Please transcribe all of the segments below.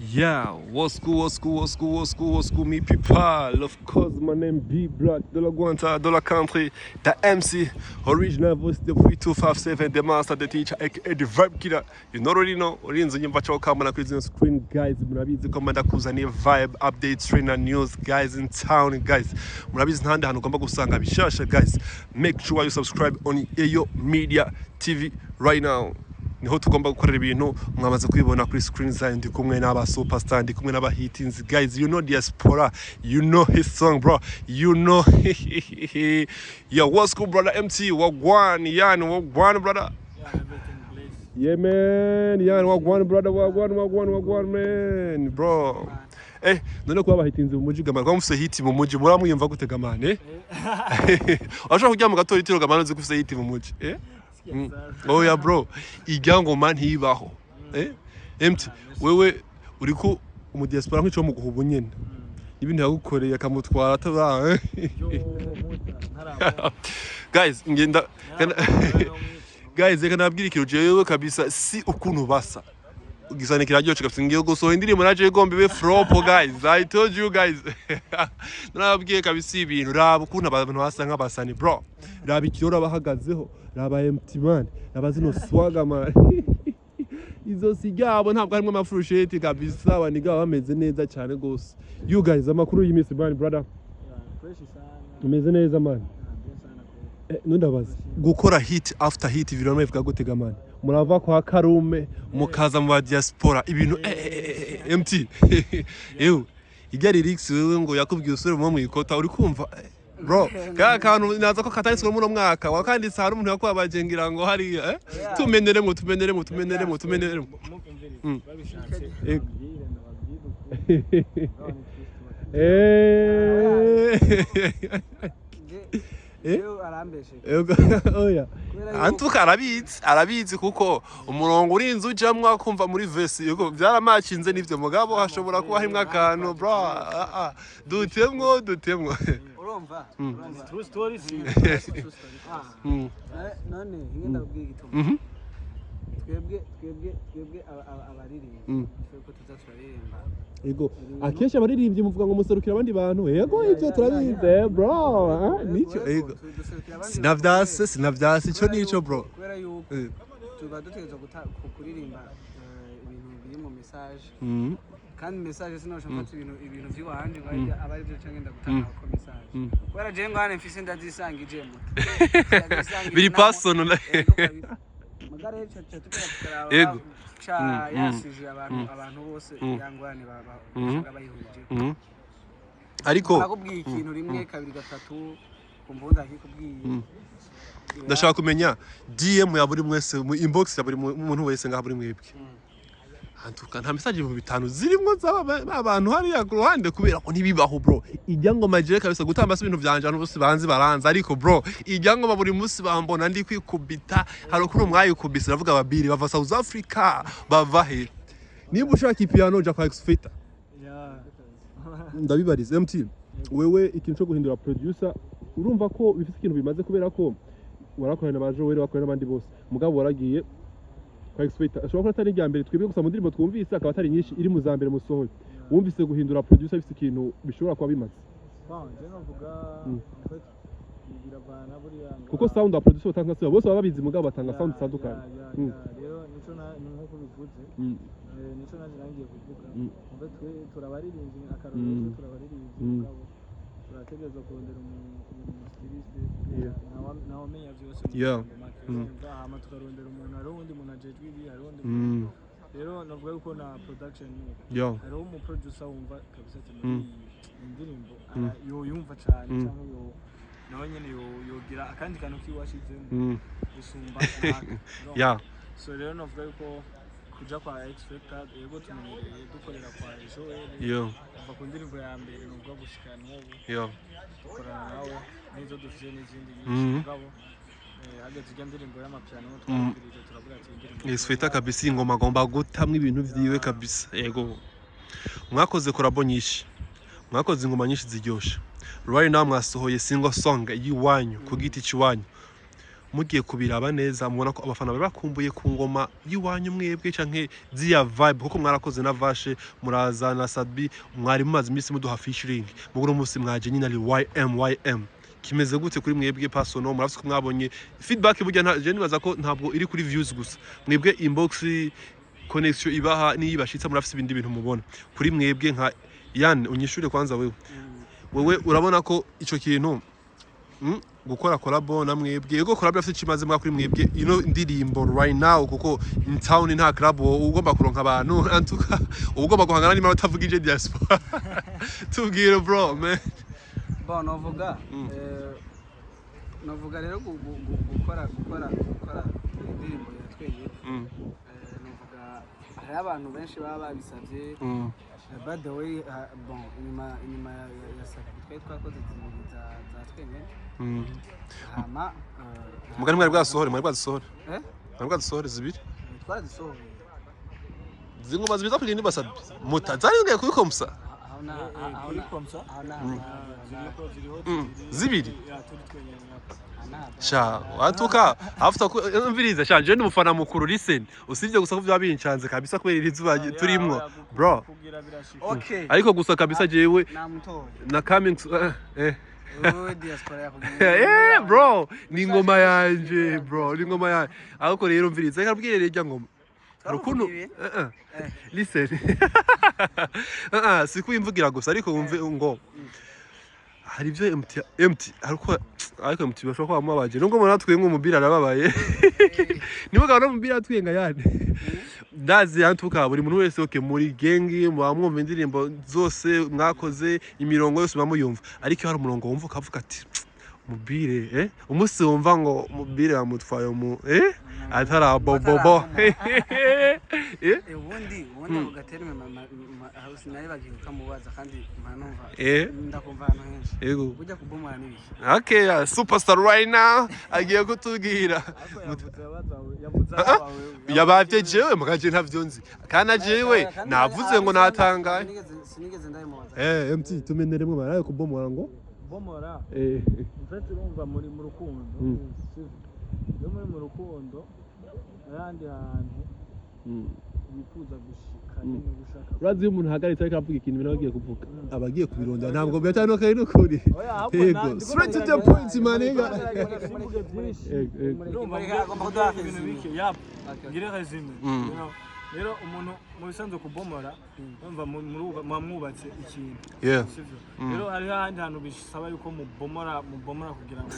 Yeah, what's cool, me people. Of course, my name B Black, de la Guanta, de la Country, the MC, original voice, the 3257, the master, the teacher, aka the vibe killer. You already know, urinze nyumva cyo kamana kuri zino screen, guys. Murabizi ko manda kuzaniye vibe updates, trainer news, guys in town, guys. Murabizi ntandi hantu ugomba gusanga bishasha, guys. Make sure you subscribe on YM Media TV right now. Niho tugomba gukorera ibintu mwamaze kwibona kuri screen zanyu ndi kumwe n'aba superstar ndi kumwe n'aba hitins guys, you know diaspora, you know his song bro, you know yo what's cool brother MT wagwan yan wagwan brother. Yeah man, yan wagwan brother, wagwan man bro. None kuba bahitinze mu muji gamara kwamufise hit mu muji muramwiyumva gutega mane ashaka kujya mu gatori tiro gamara uzi kufise hit mu muji Oh yeah bro, igango man hibaho. Empty. Wewe uriko umu diaspora nk'ico mu guhubu nyene. Ibintu yagukoreye akamutwara ataba. Guys, ngenda guys, reka nabwira ikintu jewe kabisa si ukuntu basa. Ugisane kiraryoshye kabisa ngiye gusohora indirimbo naje gombe be flop guys. I told you guys. Nabwiye kabisa ibintu raba ukuntu abantu basa nk'abasani bro. Raba ikirora bahagazeho. Raba empty man, raba zino swaga man. Izo sigabo ntabwo harimo amafurusheti kabisa abaniga bameze neza cyane gose. You guys amakuru y'imisi man brother. Fresh sana. Tumeze neza man. Nundabaza gukora hit after hit virano ivuga gutega man. Murava kwa Karume mukaza mu diaspora ibintu empty. Ewe ijya lyrics wewe ngo yakubwiye usore mu mwikota uri kumva bro kantu naza ko katariswe mu mwaka wakanditse hari umuntu yakwabajengira ngo hari tumeneremo oya antuka arabizi kuko umurongo urinze ujamwa kumva muri verse yuko byaramacinze nivyo mugabo hashobora kuba himwe akantu bro dutemwo urumva true story none ngenda kubwiga igitomo twebwe abaririmba ko tuzaturirimba ego akesha abaririmbyi muvuga ngo muserukira abandi bantu ego ivyo turabize bro nico ego sinavyase ico nico bro kubera yuko tuba dutegerezwa kuririmba ibintu biri mu message kandi message sinoshaka ibintu vy'iwanje ngo abari byo canke ndagutanga ko message kubera je ngane mfise ndazisangije mu biri personal magare cyo tukara ego yasije abantu bose yangwane bayihuje ariko nakubwiye ikintu rimwe kabiri gatatu kumbunda kikubwiye ndashaka kumenya DM ya buri mwese mu inbox ya buri muntu wese ngaha buri mwebwe antuka nta message mu bitanu zirimo z'abantu hari ya ruhande kubera ko ntibibaho bro ijyangoma je kabisa gutamba ibintu byanje abantu bose banzi baranza ariko bro ijyangoma buri munsi bambona ndi kwikubita hari kuri umwayikubisa ravuga babiri bava South Africa bava he niba ushaka ipiano ja kwa X-Factor ndabibariza MT wewe ikintu cyo guhindura producer urumva ko bifite ikintu bimaze kubera ko warakorana n'abaje wewe wakorana n'abandi bose mugabo waragiye X-Factor ashobora ko atari ryambere twebwe gusa mu ndirimbo twumvise akaba atari nyinshi iri mu zambere musohoye wumvise guhindura producer bifite ikintu bishobora kuba bimaze je navuga biravana buriya kuko sound ya producer batanga se bose baba babizi mugabo batanga sound zitandukanye rero nico nko bivuze nico nangiye kuvuga mbe twe turabaririmbyi akarorero turabaririmbyi mugabo turategereza kurondera umustiliste nawe menya byose hama tukarondera umuntu ari undi muntu ajejwe ibi ari undi rero navuga yuko na production ari umu producer wumva kabisa indirimbo yumva cyane cyangwa nawe nyene yogira akandi kantu kiwashizemo gusumba so rero navuga yuko kuja kwa X-Factor yego tumenyereye dukorera kwa Joel kuva ku ndirimbo ya mbere nubwo gushikana n'ubu dukorana nawe nizo dufite n'izindi nyinshi ngabo hageze ijya ndirimbo y'amapiano twakirije turavuga ati indirimbo X-Factor kabisa ingoma agomba gutamwa ibintu vyiwe kabisa yego mwakoze korabo nyinshi mwakoze ingoma nyinshi ziryoshe right now mwasohoye single song yiwanyu ku giti ciwanyu mugiye kubiraba neza mubona ko abafana bari bakumbuye ku ngoma yiwanyu mwebwe canke ziya vibe kuko mwarakoze na vashe muraza na satb mwari mumaze imisi muduha featuring muguru musi mwaje nyina ari YM kimeze gute kuri mwebwe personal murafise ko mwabonye feedback burya je nibaza ko ntabwo iri kuri views gusa mwebwe inbox connection ibaha niyibashitsa murafise ibindi bintu mubona kuri mwebwe nka Yan unyishure kwanza wewe urabona ko ico kintu gukora collabo na mwebwe yego collabo afite kimaze mwa kuri mwebwe ino ndirimbo right now kuko in town nta club ugomba kuronka abantu antuka ugomba guhangana n'imana utavugije diaspora tubwire bro man bon novuga rero gukora indirimbo yatweye novuga hari abantu benshi baba babisavye by the way bon inyuma ya satb twakoze za twenge hama mugani mwari bwasohore zibiri twarazisohore zingoma zibiza kugenda basabye mutazari ngiye kubikomsa zibiri sha watuka after mviriza sha je ndumufana mukuru listen usivye gusa ko byabincanze kabisa kubera izuba turimwo bro okay ariko gusa kabisa jewe na coming diaspora ya bro ni ngoma yanje bro ni ngoma yanje ariko rero mviriza nkabwire rejya ngoma rukuno listen sikuyimvugira gusa ariko wumve ngo hari byo empty ariko empty bashobora kwa mabaje nubwo mwana twenge umubira arababaye nibo gano mubira twenga yani ndazi yantuka buri muntu wese oke muri gengi mwamwumva indirimbo zose mwakoze imirongo yose bamuyumva ariko hari umurongo wumva ukavuga ati mubire umusi wumva ngo mubire bamutwaye mu atara bobobo ubundi ugaterme house nayo bagiye kamubaza kandi mpanumva ndakumva hano henshi yego ujya kubomora n'ibiki okay superstar right now agiye kutubwira yabavye jewe mugaje ntavyo nzi kana jewe navuze ngo natangaye sinigeze ndayimubaza mt tumeneremwe baraye kubomora ngo bomora mfite urumva muri mu rukundo yo muri mu rukundo n'andi hantu bifuza gushika nyine gushaka urazi iyo umuntu hagaritse ariko avuga ikintu bino bagiye kuvuga abagiye kubirondera ntabwo byatandukanye n'ukuri yego straight to the point manega ngire resume rero umuntu mu bisanzwe kubomora umva mwubatse ikintu rero hari handi hantu bisaba yuko mubomora kugira ngo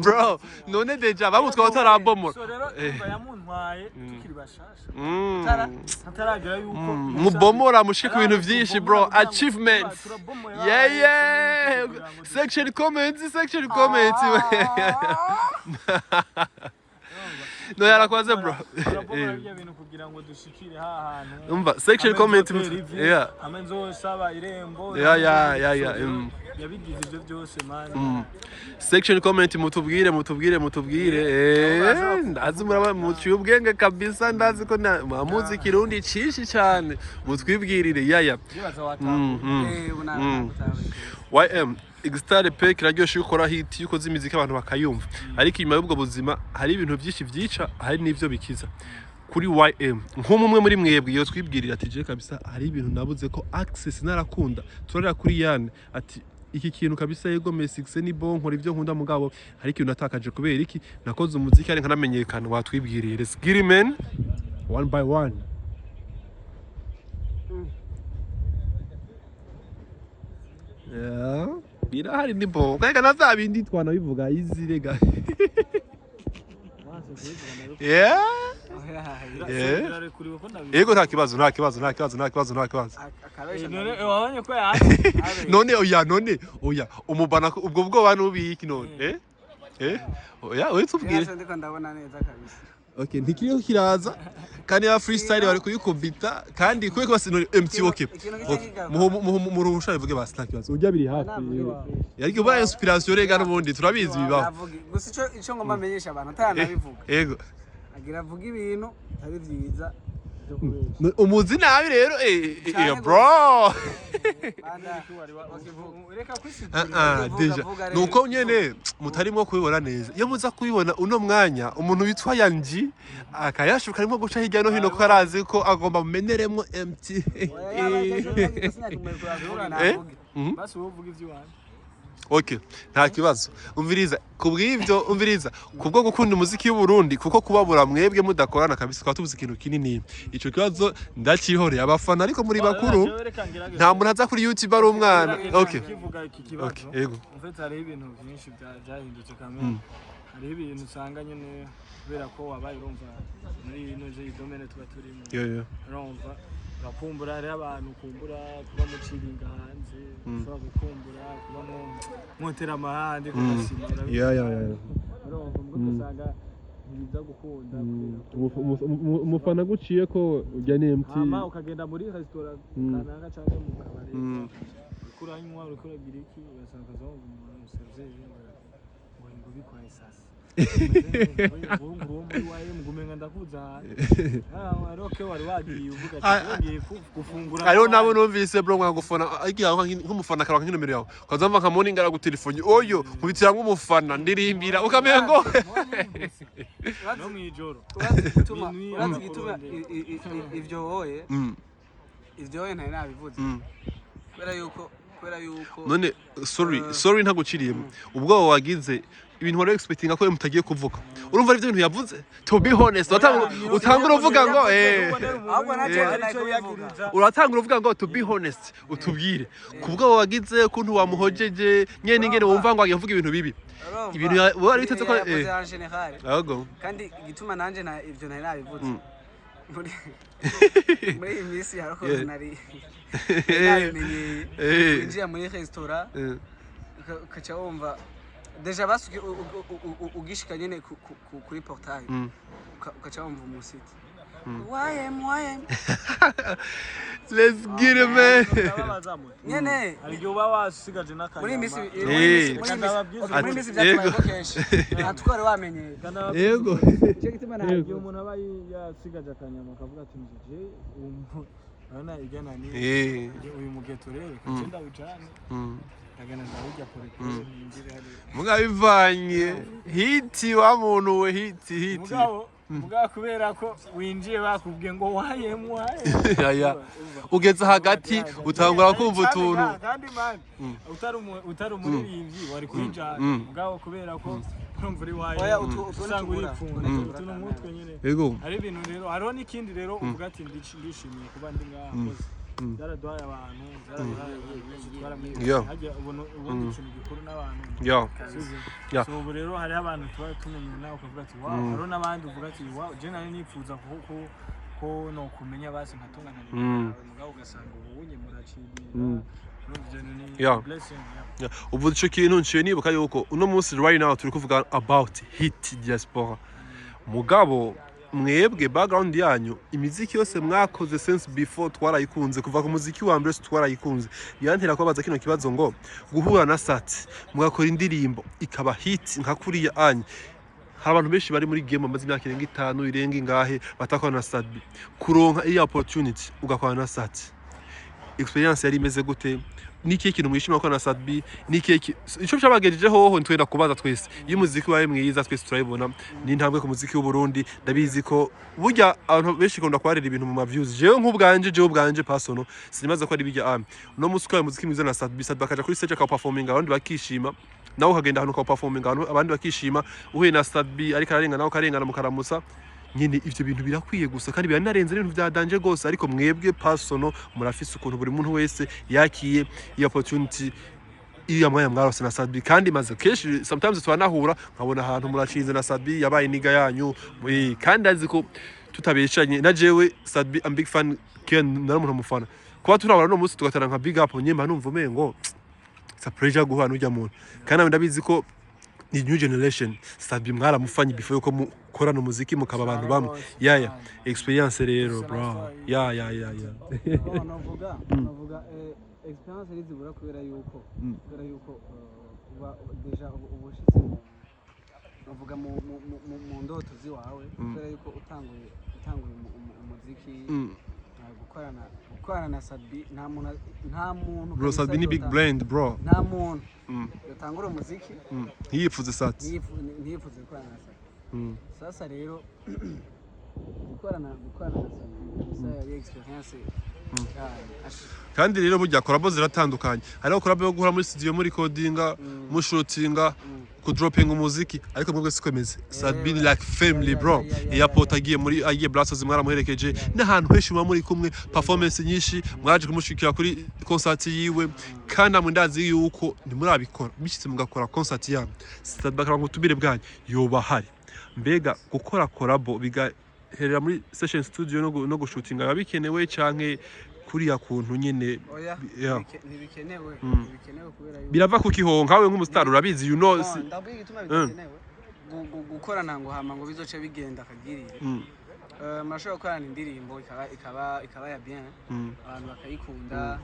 bro none deja bamutwa batarabomora rero yamuntwaye tukiri bashasha ataragira yuko mubomora mushika ibintu byinshi bro achievements section comments no yarakwaze bro kugira ngo dushikire ha hantu umva section comment amenzo saba irembo yabigize ibyo byose man section comment mutubwire ndazi muraba muciye ubwenge kabisa ndazi ko muzi kirundi cishi cyane mutwibwirire YM Extare pe kiraryoshe ukora hit yuko zimizika abantu bakayumva ariko inyuma y'ubwo buzima hari ibintu byinshi byica hari n'ivyo bikiza kuri YM nk'umwe muri mwebwe iyo twibwirira ati je kabisa hari ibintu nabuze ko access narakunda turarira kuri Yan ati iki kintu kabisa yego mesix ni bon nkora ivyo nkunda mugabo hari ikintu natakaje kubera iki nakoze umuziki ari nkanamenyekana watwibwiriye let's get it man one by one birahari ni bon kaya naza bindi twana bivuga izirega yego nta kibazo none oya umubana ubwo bwoba n'ubiki none oya tubwire okay ntikiriho kiraza kandi ya freestyle bari kuyikubita kandi kuko basinore MT okay mu ruhusha bivuge basi nta kibazo ujya biri hafi yariko ba inspiration rega n'ubundi turabizi bibaho gusa ico ngomba menyesha abantu atanabivuga yego agira avuga ibintu ari byiza umuzi nabi rero bro deja nuko nyene mutarimo kubibona neza iyo muza kubibona uno mwanya umuntu witwa Yanji akayashuka arimo guca hirya no hino ko arazi ko agomba mumeneremo MT basi wovuga ivy'Iwanyu. Okay, nta kibazo. Umviriza, kubw'ivyo umviriza, kubwo gukunda umuziki w'u Burundi kuko kubabura mwebwe mudakorana kabisa kwa tubuze ikintu kinini. Ico kibazo ndacihore abafana ariko muri bakuru nta muntu aza kuri YouTube ari umwana. Okay. Okay, yego. Mfite hari ibintu byinshi byahindutse kamwe. Hari ibintu usanga nyene kubera ko wabaye urumva muri ino je domene tuba turimo. Urumva bakumbura ari abantu kumbura kuba muciringa hanze ushobora gukumbura kuba motera amahandi kugasimira urumva ugasanga ntibiza gukunda umufana guciye ko ujya ni MT ama ukagenda muri restaurant kananga cyangwa mu kabari kuranywa ukuragira iki ugasanga zo umuntu serveur ngo bikwaye sasa ngo YM gumenga ndakuza aroke wari wagiye uvuga ati gufungura ariho nabo numvise bro nkagufana nk'umufana karonka nk'inumero yawe kazamva nka morning ara gutelefone oyo nkubitira nk'umufana ndirimbira ukamengo no mwijoro gituma ivyo woye ntari nabivuze kubera yuko none sorry ntaguciriye ubwo wagize ibintu wari expectinga ko mutagiye kuvuga urumva ari ibintu yavuze to be honest utangura uvuga ngo ahubwo naje uratangura uvuga ngo to be honest utubwire kubwo wagize kuntu wamuhojeje nyene wumva ngo agiye kuvuga ibintu bibi ibintu wari bitetse ko ahubwo kandi igituma nanje ivyo ntari nabivuze muri imisi yarako nari winjiye muri restaurant ukaca wumva deja basuki ugishika nyene kuri portail ukaca wumva umusiti YM let's get it man nyene aryo bawasigaje nakanya muri imisi byatwaye kenshi atukore wamenye yego cyo gituma ntabyo umuntu aba yasigaje akanyama akavuga ati nje urabona igana ni uyu mugeto rero kagenda ujane agana zawujya kore mugabivanye hiti wa muntu we hiti mugabo kubera ko winjiye bakubwiye ngo YM ugeze hagati utangura kumva utuntu kandi man utari umuririmbyi wari kwinjana mugabo kubera ko urumva uri usanga uripfunga utuntu mutwe nyene ari ibintu rero hariho n'ikindi rero uvuga ati ndishimiye kuba ndi ngaha zaraduhaye abantu hajya ubundi ikintu gikuru n'abantu so ubu rero hariho abantu tuba tumenye nawe ukavuga ati wow hariho n'abandi uvuga ati wow je nari nipfuza ko no kumenya basi nkatungana mugabo ugasanga ubunye muracibira ubu ico kintu nciye nibuka yuko uno munsi right now turi kuvuga about hit diaspora mugabo mwebwe background yanyu imiziki yose mwakoze since before twarayikunze kuva ku muziki wa mbere twarayikunze yantera kwabaza kino kibazo ngo guhura na Sat mugakora indirimbo ikaba hit nka kuriya anye hari abantu benshi bari muri game amaze imyaka 5 irenga ingahe batakora na satb kuronka iyi opportunity ugakora na Sat experience yari imeze gute niki kintu mwishima ko na satb niki ico cyabagejeje hoho ntwenda kubaza twese iyo muziki wawe mwiza twese turayibona ni ntambwe ku muziki w'u Burundi ndabizi ko burya abantu benshi kunda kwarira ibintu mu views jewe nk'ubwanje personal sinimaze ko ari bijya no musika wa muziki mwiza na satb bakaja kuri stage ka performing abandi bakishima nawe ukagenda hano ka performing abandi bakishima uhuye na satb ariko ararenga nawe karengana mukaramusa nyine ivyo bintu birakwiye gusa kandi biranarenze ibintu bya danje gose ariko mwebwe personal murafise ukuntu buri muntu wese yakiye iyi opportunity iya mwanya mwarose na satb kandi maze keshi sometimes twanahura nkabona ahantu muracinze na satb yabaye niga yanyu kandi aziko tutabeshanye na jewe satb I'm big fan Ken nari umuntu mufana kuba turabana no munsi tugatara nka big up nyemba numva umengo it's a pleasure guhana ujya muntu kandi ndabizi ko ni new generation satb mwaramufanye before yuko mukorana umuziki mukaba abantu bamwe experience rero bro navuga experience rizibura kubera yuko deja ubushitse navuga mu ndoto ziwawe kubera yuko utanguye gutangura umuziki gukorana na satb nta muntu bro satb ni big brand bro nta muntu yatangura umuziki ntiyipfuze sat ntiyipfuze gukorana na satb sasa rero gukorana na satb yari experience kandi rero burya collabo ziratandukanye hariho collabo yo guhura muri studio muri codinga mu shootinga ku dropping umuziki ariko mwebwe sikomeze satb like family bro airport agiye blasts mwaramuherekeje n'ahantu henshi muri kumwe performance nyinshi mwaje kumushikira kuri concert yiwe kandi amundazi yuko ntimurabikora bishitse mugakora concert yawe satb ngo tubire bwanyu yoba hari mbega gukora collabo bigaherera muri session studio no gushootinga babikenewe canke kuriya kuntu nyene ntibikenewe kubera birava ku kihonga we nk'umustar urabizi you know ndabwiye gituma bikenewe gukorana ngo hama ngo bizoce bigenda akagirire mashobora gukorana indirimbo ikaba ya bien abantu bakayikunda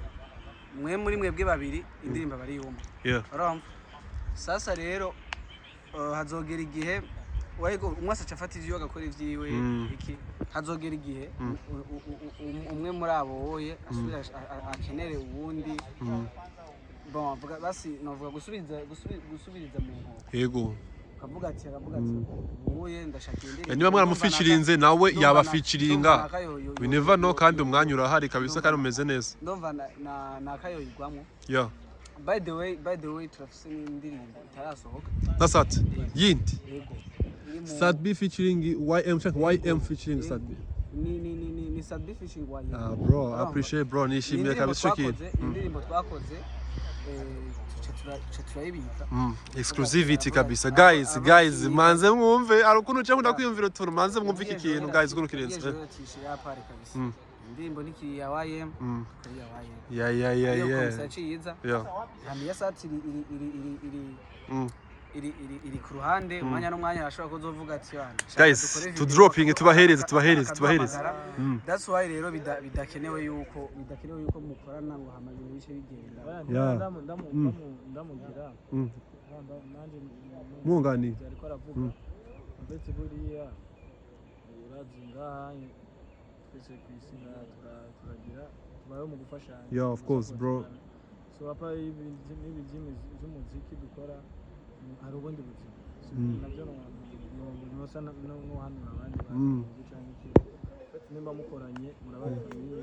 muri mwebwe babiri indirimbo bari yumva urumva sasa rero hazogera igihe umwasa cafata ivyo agakora ivyiwe iki hazogera igihe umwe muri abo woye asubira akenere uwundi bon basi novuga gusubiriza mu nkoko yego akavuga ati woye ndashaka indirimbo niba mwaramufeaturinze nawe yaba featuringa we never know kandi umwanya urahari kabisa kandi umeze neza ndumva nakayoyigwamo by the way turafise indirimbo itarasohoka nasat yindi yego satb featuring YM featuring satb ni satb featuring YM bro appreciate bro nishimiye kabisa kintu indirimbo twakoze turayibika exclusivity kabisa guys manze mwumve arukuntu cyangwa ndakwiyumvira turu manze mwumve iki kintu guys kuno kirenze indirimbo nikiri ya YM yeah hamiya satiri iri ku ruhande umwanya n'umwanya ashobora kuzovuga ati guys to dropping tubahereze that's why rero bidakenewe yuko mukorana ngo hamaze ibice bigenda ndamugira nanje mungani ariko aravuga ndetse buriya urazi ngaha twese kwisina turagira tubaye mu gufashanya of course bro so apa by'umuziki dukora hari ubundi buzima nabyo nosa no hano abandi bantu cyangwa iki nimba mukoranye murabafamiye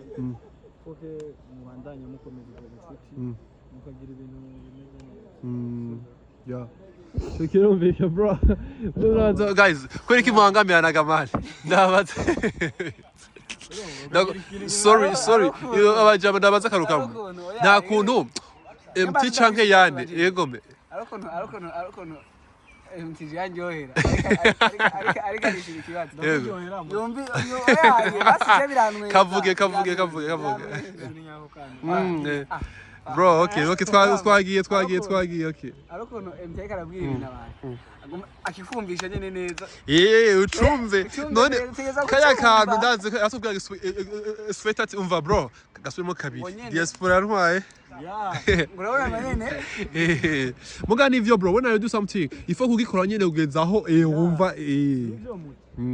foke mubandanye mukomeza ubucuti mukagira ibintu bimeze neza Tukirumvisha bro guys kwereka imuhangamianaga mali ndabaza sorry abajama ndabaza karukamo nta kuntu MT canke yane yegome arukono MT yanjohera ariko arishira ikibazo yombi basi biranwe kavuge bro okay twagiye okay arukono MT karabwira ibintu abantu akifumbisha nyene neza ucumve none kaya kantu ndaze asubwira sweat ati umva bro gasubiremo kabiri diaspora ntwaye urabona manene mugani ivyo bro when you do something ifo kugikora nyene ugenzaho wumva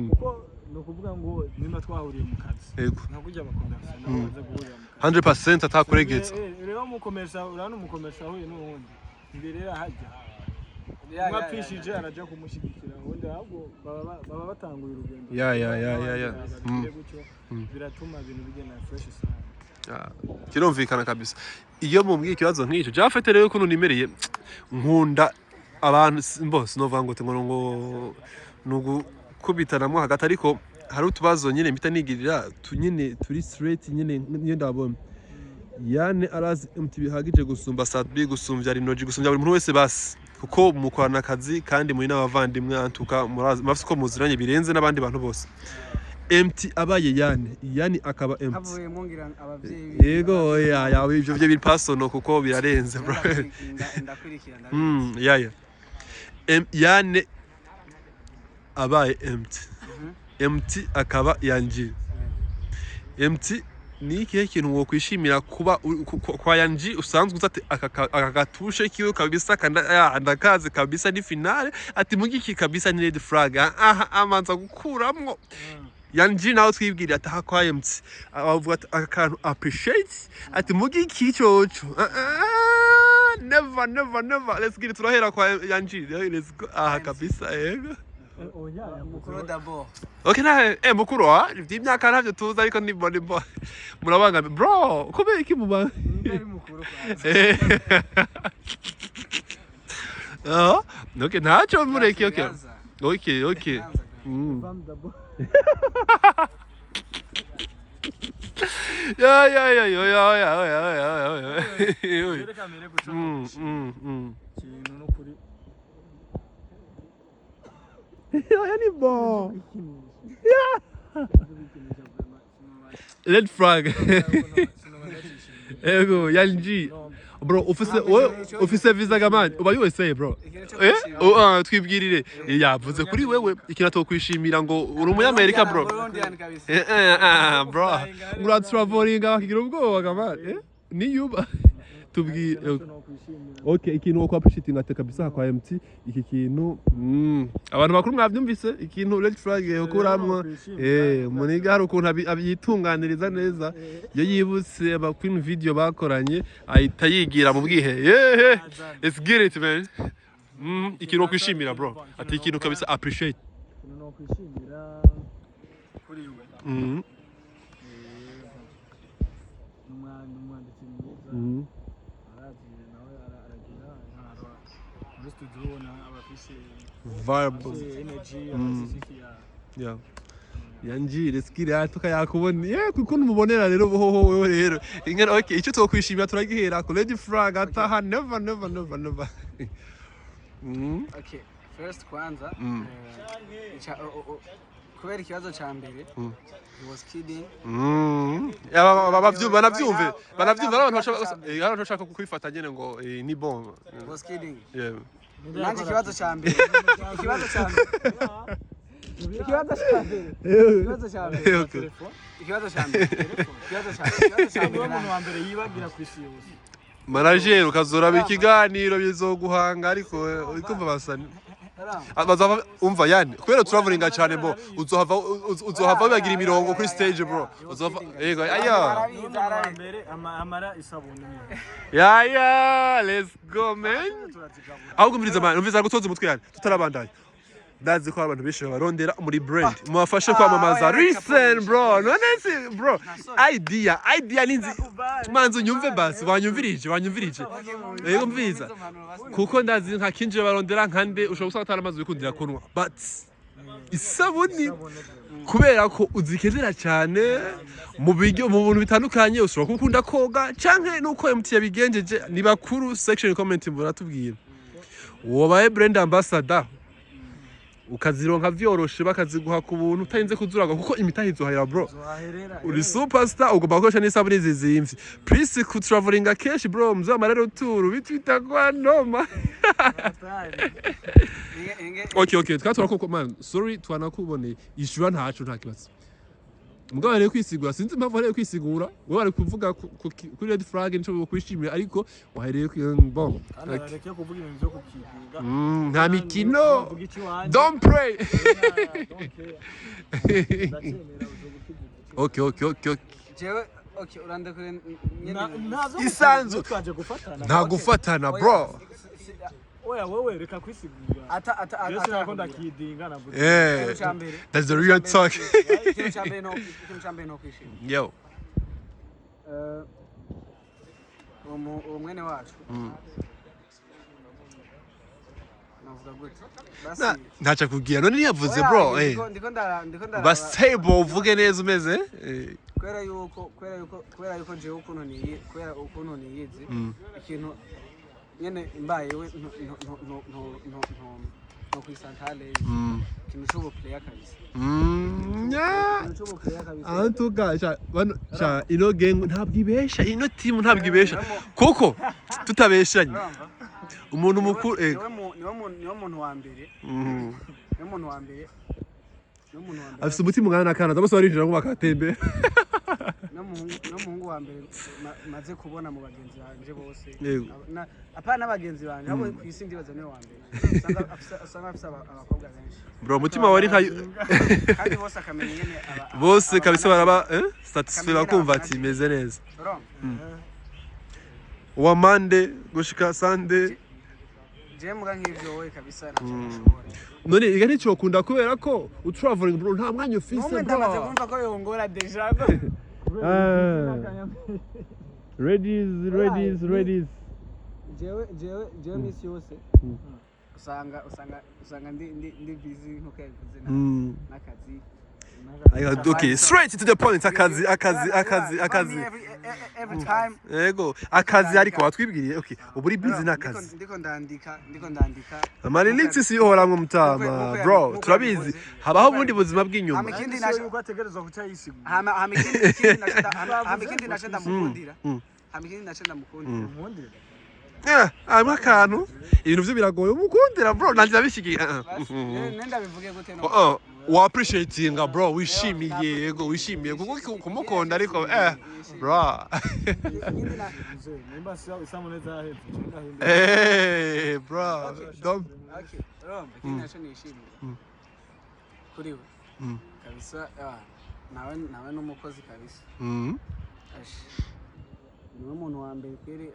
kuko no kuvuga ngo nimba twahuriye mu kazi nakujya bakomeza nabaza guhurira mu kazi 100% atakuregetse rero mukomeza urano mukomeza ahuye n'uwundi imbere hajya mwapfishije araje kumushyigikira ubundi ahubwo baba batanguye urugendo biratuma ibintu bigenda fresh sana kirumvikana kabisa iyo mumbwiye ikibazo nk'icyo cyafete rero kuno nimereye nkunda abantu bose novuga ngo nugukubitanamo hagati ariko hari utubazo nyine mpita nigirira nyine turi straight nyine niyo ndabona yane arazi MT bihagije gusumba satb gusumvya rinoji gusumvya buri muntu wese basi kuko mukorana akazi kandi muri n'abavandimwe antuka murazi ko muziranye birenze n'abandi bantu bose MT abaye yani akaba MT avuye mungira abavyeyi yego yawe ivyo bye biri personal kuko birarenze bro ndakurikira yani abaye MT akaba yanji MT ni ikihe kintu wo kwishimira kuba kwa yanji usanzwe uzate akagatushe kiwe kabisa ndakaze kabisa ni finale ati mugiki kabisa ni red flag amanza gukuramwo Yanji nawe twibwira ati kwa MC avuga akantu appreciate ati mugi kicoco never let's get it turahera kwa Yanji let's go kabisa yego mukuru d'abord okay na mukuru imyaka ntavyo tuza ariko ni bo murabanga bro kubera iki muba ari mukuru okay ntaco mureke okay Yeah. Red flag. Ego, Yanji. Bro, officer visa gamani. Uba USA bro. Twibwirire. Yavuze kuri wewe ikinato kwishimira ngo uri umunyamerika bro. Bro. Ngura travelinga bakigira ubwoba gamani. Ni yuba. Tubwire. Okay, ikintu ko appreciate ngate kabisa kwa MT iki kintu abantu bakuru mwavyumvise ikintu red flag yokuramwa muniga hari ukuntu abiyitunganiriza neza yo yibutse aba queen video bakoranye ahita yigira mu bwihe let's get it man ikintu kwishimira bro ati ikintu kabisa appreciate no kwishimira kuri we umwanditsi mwiza Vibe yeah Yanji reskira tukayakubona kuko numubonera rero boho rero ingene okay icyo twokwishimira turagihera ko lady frag ataha never okay first kwanza kubera ikibazo ca mbere he was kidding banavyumve abantu bashaka kwifata nyene ngo ni bon he was kidding yeah nanje ikibazo ca mbere manager ukazora bikiganiro bizoguhanga ariko ukumva basani bazava umva yani kubera travelinga cyane bo uzohava bagira imirongo kuri stage bro uzohava yego amara isabuni let's go man ahubwo muriza man umviza gutoza umutwe yani tutarabandanya ndazi ko abantu benshi barondera muri brand mubafashe kwamamaza listen bro none si bro idea ninzi manzo nyumve basi wanyumvirije yego mviza kuko ndazi nka kinje barondera nkande ushobora gusanga ataramaze wikundira kunwa but isabuni kubera ko uzikezera cyane mu bintu bitandukanye ushobora gukunda koga canke nuko MT yabigenjeje ni bakuru section comment muratubwira wobaye brand ambassador ukazironka vyoroshe bakaziguha ku buntu utarinze kuzuraga kuko imitahizo hayira bro uri superstar ugomba gukoresha n'isabuni zizimvye please ku travelinga cash bro muzama rero tour bitwita kwa noma okay twatura ko man sorry twanakubone ishura ntacu nta kibazo mugabo rero kwisigura sinzi impamvu rero kwisigura wowe bari kuvuga kuri red flag nico kwishimira ariko wahereye bon areke kuvuga ibintu byo kukivuga nta mikino don't pray okay jewe urande kure isanzu nta gufatana bro oya wewe reka kwisigura ata ndakidinga navuze that's the real talk chambe no kwishima yo umwene wacu navuga gute basi ntacha kugira none yavuze bro bas table uvuge neza umeze kwera yuko je ukuntu niyizi ikintu nyene mbayewe no kwisantale ikintu cyo player kabisa antuka cha ino gang ntabwibesha ino team ntabwibesha kuko tutabeshanye umuntu mukuru niwo muntu wa mbere afite umutima ungana na Canada bose barinjira ngo bakatembe no muhungu wa mbere maze kubona mu bagenzi banje bose Yego. apana abagenzi banje abo ku isi ndibaza niwe wa mbere usanga afise abakobwa benshi bro mutima wari nka kandi bose akamenya nyene bose kabisa baraba satisfait bakumva ati meze neza wa Monday gushika Sunday je muga nk'ivyo wowe kabisa nashobora none iga nticokunda kubera ko utraveling bro nta mwanya ufise bro ndamaze kumva ko yongora deja ko Ladies. jewe misi yose usanga ndi busy nkuko yabivuze n'akazi Okay, straight to the point. Akazi. every time Yego, akazi ariko watwibwiriye. Okay, uburi busy n'akazi. ndiko ndandika Amalinks si yohoramwe mutama, bro. Turabizi. Habaho ubundi buzima bw'inyuma. Amikindi nasho uko ategerezwa kuca yisigura. Amikindi nashenda mukundira. Amikindi nashenda mukundira. Mukundira. Amwe akantu ibintu byo biragoye umukundira bro nanjye abishigiye nenda bivuge gute no wa appreciating bro wishimiye yego wishimiye kuko kumukunda ariko bro nimba samuneza bro dom bakina cyo nishimiye kuri we kabisa nawe n'umukozi kabisa niwe muntu wa mbere kweri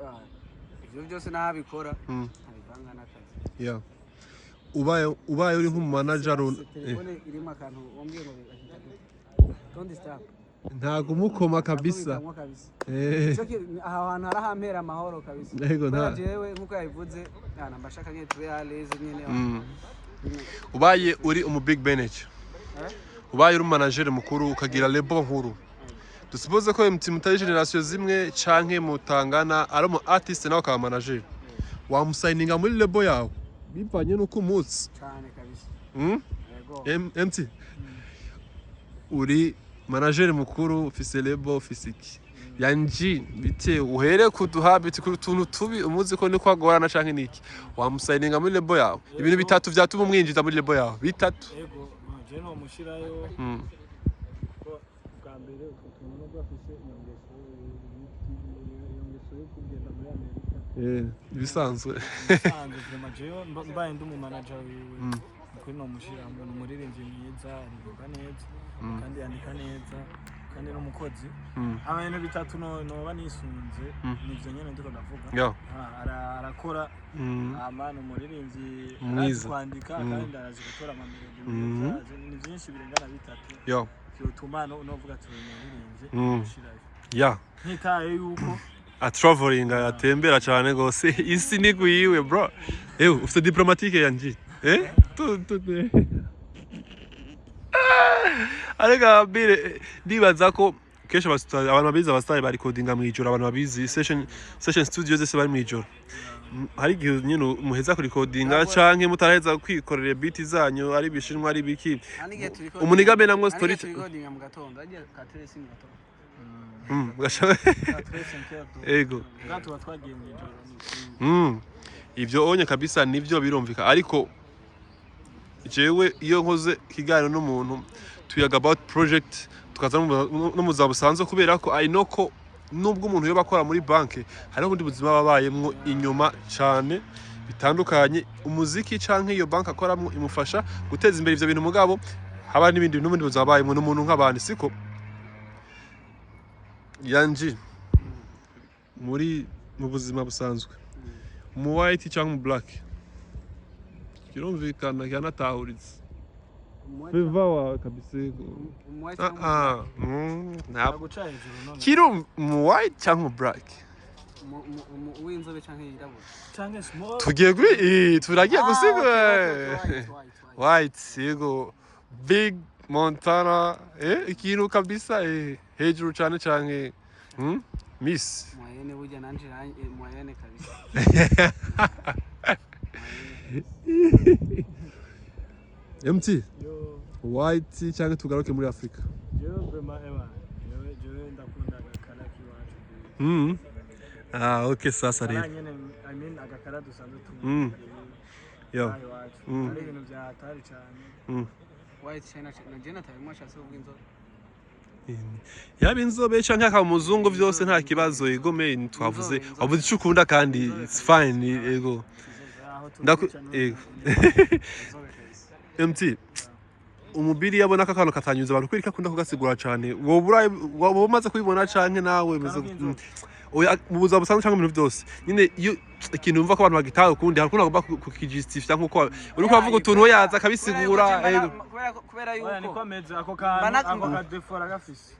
ibyo byose nabikora abivanga n'akazi yeah ubaye uri nk'umu manager telefone irimo akantu wombwiye ngo don't stop ntago mukoma kabisa aha hantu harahampera amahoro kabisa yego nta jewe nkuko yabivuze nambashaka nyine tube aleze nyine ubaye uri umu big manager ubaye uri manager mukuru ukagira label nkuru dusupoze ko mutari generation zimwe canke mutangana ari mu artist nawe ka manager wamusigninga muri label yawe bipanye nuko umunsi cyane kabisa MT uri manager mukuru ufise label ufise iki yanji bite uhere kuduhabiti ku tuntu tubi umuzi ko niko agorana canke niki wamusigninga muri label yawe ibintu bitatu vyatuma umwinjiza muri label yawe bitatu yego je no mushirayo bwa mbere ukuntu no bafise ingeso yo kugenda muri Amerika bisanzwe vraiment jewe mbaye ndi mu manager wiwe kuri no mushiramo n'umuririmbyi mwiza aririmba neza kandi yandika neza kandi n'umukozi abantu bitatu no banisunze nivyo nyene ndiko ndavuga arakora amana umuririmbyi mwiza kwandika kandi arazi gutora amamelodi mwiza ni byinshi birengana bitatu yotuma novuga ati umuririmbyi mushirayo ntitaye yuko a traveling atembera cyane gose isi ni guyiwe bro ufite diplomatique yanje arega bire ndibaza ko kesho abantu babizi abastari bari codinga mu ijoro abantu babizi session studios zese bari mu ijoro hari gihe nyine muheza kuri codinga canke mutaraheza kwikorera beat zanyu ari bishinwa ari biki umunigabe namwe story codinga mu gatondo agiye ka tracing mu gatondo ego gato batwagiye mu ijoro ivyo onye kabisa nivyo birumvika ariko jewe iyo nkoze kiganiro n'umuntu tuyaga about project tukaza no muzabusanzwe kubera ko I know ko nubwo umuntu yoba akora muri banke hari ubundi buzima babayemwo inyuma cyane bitandukanye umuziki canke iyo banke akoramo imufasha guteza imbere ivyo bintu mugabo haba n'ibindi n'ubundi buzima babayemwo n'umuntu nk'abandi siko yanji muri mu buzima busanzwe mu white cyangwa mu black kirumvikana yanatahuritse Viva wa kabisa kiro mu white cyangwa mu black uw'inzobe canke yirabura canke small tugiye turagiye gusiga white yego big Montana ikintu kabisa hejuru cyane canke miss mwayene burya nanje mwayene kabisa MT white cyangwa tugaruke muri Afrika jewe vraiment jewe ndakunda agakara kiwacu okay sasa rero I mean agakara dusanzwe yo ari ibintu bya hatari cyane white china na jena tayo mwashatse ubw'inzobe yaba inzobe canke akaba umuzungu vyose nta kibazo yego men twavuze wavuze ico ukunda kandi it's fine yego yego MT umubiri yabona ko akantu katanyuze abantu kwirika akunda kugasigura cyane wowe umaze kubibona canke nawe oya mubuza busanzwe cyangwa ibintu byose nyine iyo ikintu umva ko abantu bagitaho kundi hari kunagomba kukijustifya nkuko uri kuvuga utuntu we yaza akabisigura kubera yuko niko ameze ako kantu kadefora gafise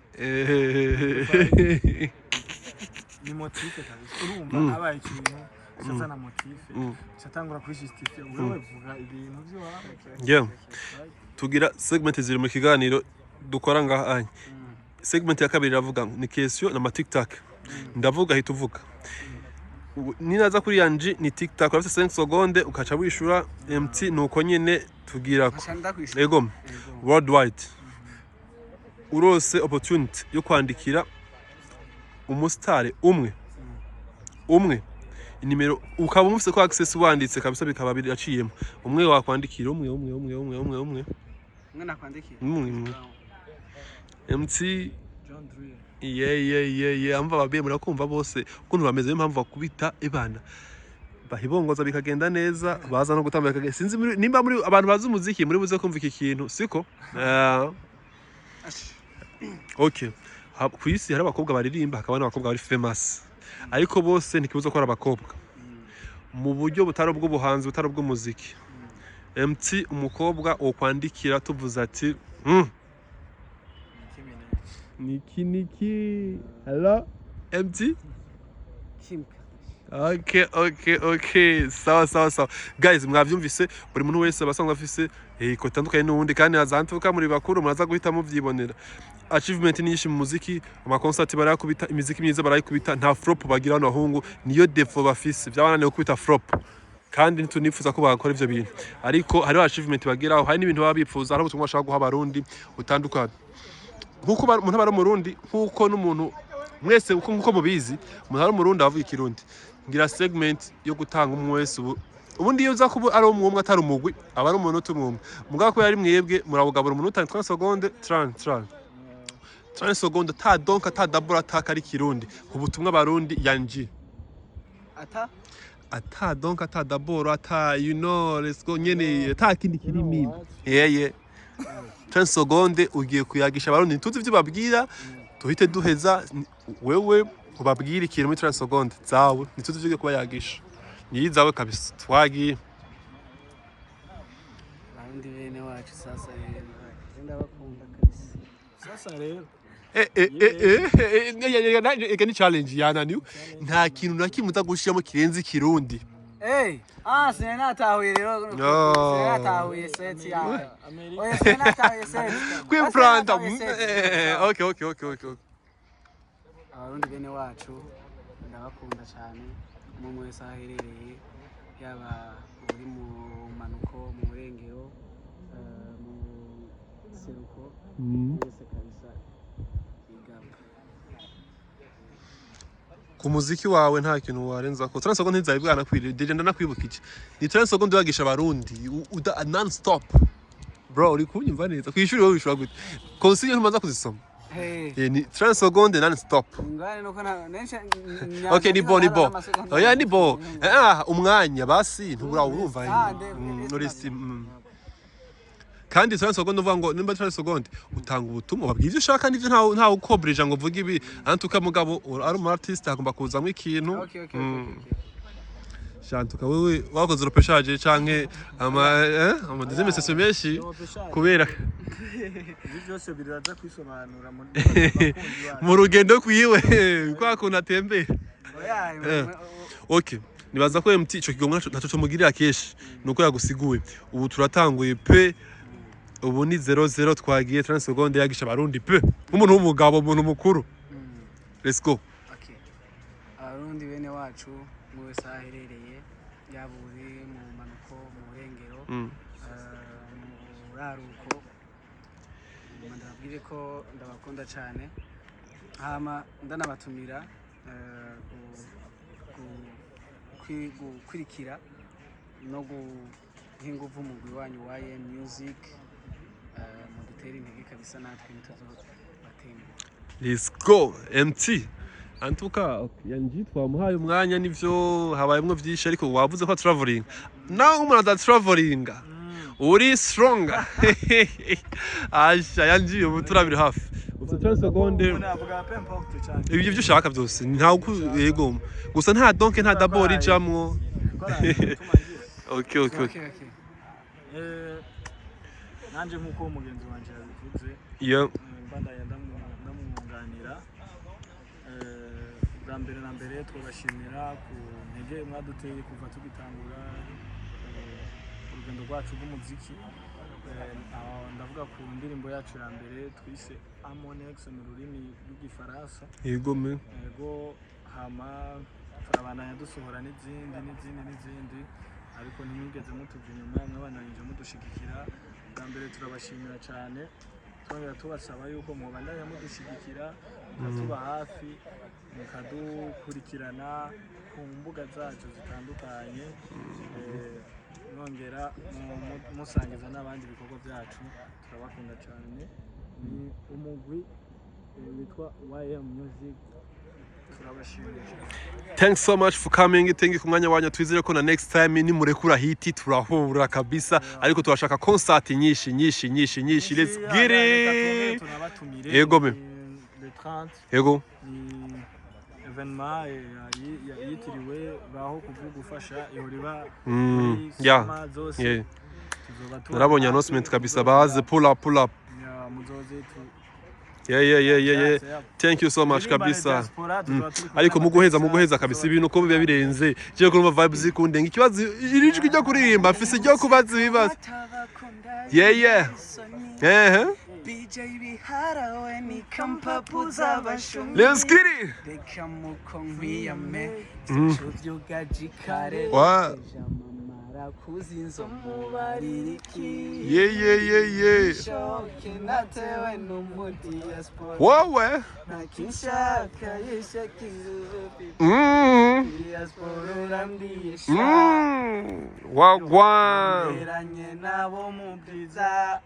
ni motive kabisa urumva abaye ikintu cyazana motive cyatangura kujustifya wewe vuga ibintu byo tugira segment ziri mu kiganiro dukora ngaha segment ya kabiri iravuga ni question na TikTok ndavuga hita uvuga ninaza kuri yanje ni TikTok afite 5 seconde ukaca wishura MT nuko nyene tugira ego worldwide urose opportunity yo kwandikira umusitari umwe inimero ukaba umufise ko access wanditse kabisa bikaba biraciyemo umwe wakwandikira umwe nakwandikira MT amva babiye murakumva bose ukuntu bameze impamvu bakubita ebana bahibongoza bikagenda neza baza no gutamba bikagenda sinzi nimba muri abantu bazi umuziki muri buze kumva iki kintu siko okay ku isi hari abakobwa baririmba hakaba n'abakobwa bari famous ariko bose ntikibuza ko ari abakobwa mu buryo butari bw'ubuhanzi butari bw'umuziki MT umukobwa wo kwandikira tuvuze ati Niki hello MT okay sawa guys mwavyumvise buri muntu wese abasanzwe afise ko tandukanye n'uwundi kandi azantuka muri bakuru muraza guhita muvyibonera achievement nyinshi mu muziki ama concert barakubita imiziki myiza barayikubita nta flop bagira n'abahungu niyo defo bafise byabananiye kubita flop kandi ntunifuza ko bakora ivyo bintu ariko hari achievement bagiraho hari n'ibintu baba bipfuza hari ubutumwa bashaka guha abarundi utandukanye nkuko umuntu bari mu Burundi nkuko n'umuntu mwese nkuko mubizi umuntu ari mu Burundi avuga ikirundi ngira segment yo gutanga umwese ubundi iyo uza kuba ari umwe atari umugwi aba ari umuntu tumwe mugabo ko yari mwebwe murabugabura umuntu 30 seconde 30 seconde ta donc ta double attack ari kirundi ubutumwa barundi yanji ata donc ata double ata you know let's go nyene ta kindi kirimi yeah 30 seconde ugiye kuyagisha abarundi tuzi ivyo babwira tuhite duheza wewe ubabwira ikintu muri 30 seconde zawe nituzi ivyo kuba yagisha niyizawe kabisa twagiye abandi bene wacu sasa ndabakunda kabisa sasa rero ni challenge yananiwe nta kintu nakimuza gushiramo kirenze kirundi sinatahuye rero sinatahuye set yawe oya sinatahuye set kwimpranta okay abarundi bene wacu ndabakunda cyane mu wese aherereye yaba uri mu manuko mu burengero mu seruko wese kabisa igamba ku muziki wawe nta kintu warenza ko 30 seconde nzayibwana kwire degenda nakwibukije ni 30 seconde wagisha abarundi non stop bro uri kunyumva neza kwishuri wowe bishobora gute consigne ntumaza kuzisoma ni 30 seconde non stop ngane nuko nensha okay ni bo oya ni bo umwanya basi ntubura urumva nuristi kandi 30 seconde uvuga ngo nimba 30 seconde utanga ubutumwa babwiye ivyo ushaka n'ivyo nta ukobrije ngo uvuge ibi antuka mugabo ari umu artist agomba kuzamwe ikintu shantuka wewe wakoze uropeshaje canke ama deuxième session menshi kubera byose biraza kwisobanura mu rugendo kwiwe kwa kuntu atembera okay nibaza ko MT ico kigongo naco cyo mugirira keshi nuko yagusiguye ubu turatanguye pe ubu ni 00 twagiye 30 seconde yagisha abarundi pe umuntu w'umugabo umuntu mukuru let's go abarundi bene wacu mu wese aherereye yaburi mu manuko mu burengero mu raruko ndababwire ko ndabakunda cyane hama ndanabatumira gukurikira no guhinguva umugwi wanyu YM MUZIK mu dutera intege kabisa natwe nituzo batemba let's go MT antuka yanji twamuhaye umwanya nivyo habayemwo vyinshi ariko wavuze ko traveling naho umuntu ada traveling uri stronger asha yanji ubu turabira hafi ubu 30 seconde ibyo byo ushaka byose nta yego gusa nta donke nta double ijamwo okay nanje nkuko umugenzi wanje yabivuze mbandanya ndamwunganira bwa mbere na mbere twabashimira ku ntege mwaduteye kuva tugitangura urugendo rwacu rw'umuziki ndavuga ku ndirimbo yacu ya mbere twise Amonex mu rurimi rw'igifaransa yego hama turabandanya dusohora n'izindi ariko ntimwigeze mutuva inyuma mwabandanyije mudushigikira bwa mbere turabashimira cyane twongera tubasaba yuko mubandanya mudushigikira mukatuba hafi mukadukurikirana ku mbuga zacu zitandukanye mwongera musangiza n'abandi bikorwa byacu turabakunda cyane ni umugwi witwa YM MUZIK. Thanks so much for coming. Thank you kumwanya wanyu twizere ko na next time ni murekura hiti turahura kabisa ariko turashaka concert nyinshi. Let's get it. Yego me. Yego. Evenement yitiriwe baho kugufasha ihoriba yeah. Narabonye announcement kabisa baze pull up. Yeah. Thank you so much kabisa. Ariko muguheza kabisa ibintu ko biba birenze. Je ko numva vibes zikundenga ikibazo irijwi ryo kuririmba afise ryo kubaza ibibazo. Yeah. BJ biharawe ni kampapu z'abashumbi. Let's get it. Reka mukonkwia me. Cyo gajikare. Kuzinzo mubaririki. Yeah. Shoke natewe n'umudi diaspora. Wowe. Nakishaka yeshakirubi. Diaspora urambisha. Wagwan. Eranye nabo mubwiza.